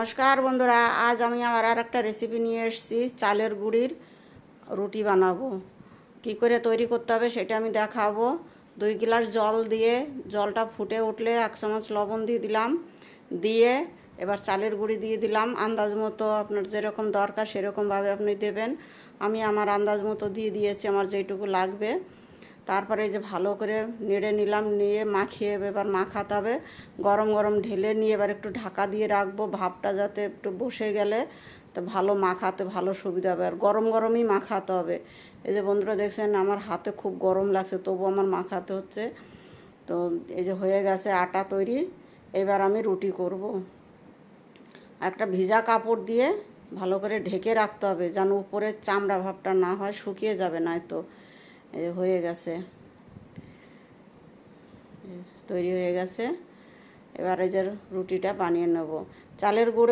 নমস্কার বন্ধুরা, আজ আমি আবার আর একটা রেসিপি নিয়ে এসেছি। চালের গুঁড়ির রুটি বানাবো। কি করে তৈরি করতে হবে সেটা আমি দেখাবো। 2 গ্লাস জল দিয়ে, জলটা ফুটে উঠলে 1 চামচ লবণ দিয়ে দিলাম। দিয়ে এবার চালের গুঁড়ি দিয়ে দিলাম। আন্দাজ মতো আপনার যেরকম দরকার সেরকমভাবে আপনি দেবেন। আমি আমার আন্দাজ মতো দিয়ে দিয়েছি, আমার যেটুকু লাগবে। তারপরে এই যে ভালো করে নেড়ে নিলাম, নিয়ে মাখিয়ে এবার মাখাতে হবে। গরম গরম ঢেলে নিয়ে এবার একটু ঢাকা দিয়ে রাখবো, ভাপটা যাতে একটু বসে গেলে তো ভালো মাখাতে ভালো সুবিধা হবে। আর গরম গরমই মাখাতে হবে। এই যে বন্ধুরা দেখছেন আমার হাতে খুব গরম লাগছে, তবু আমার মাখাতে হচ্ছে। তো এই যে হয়ে গেছে আটা তৈরি। এবার আমি রুটি করব। একটা ভিজা কাপড় দিয়ে ভালো করে ঢেকে রাখতে হবে, যেন উপরের চামড়া ভাবটা না হয়, শুকিয়ে যাবে না। তো এই হয়ে গেছে, তৈরি হয়ে গেছে। এবার এই যে রুটিটা বানিয়ে নেব। চালের গুঁড়ো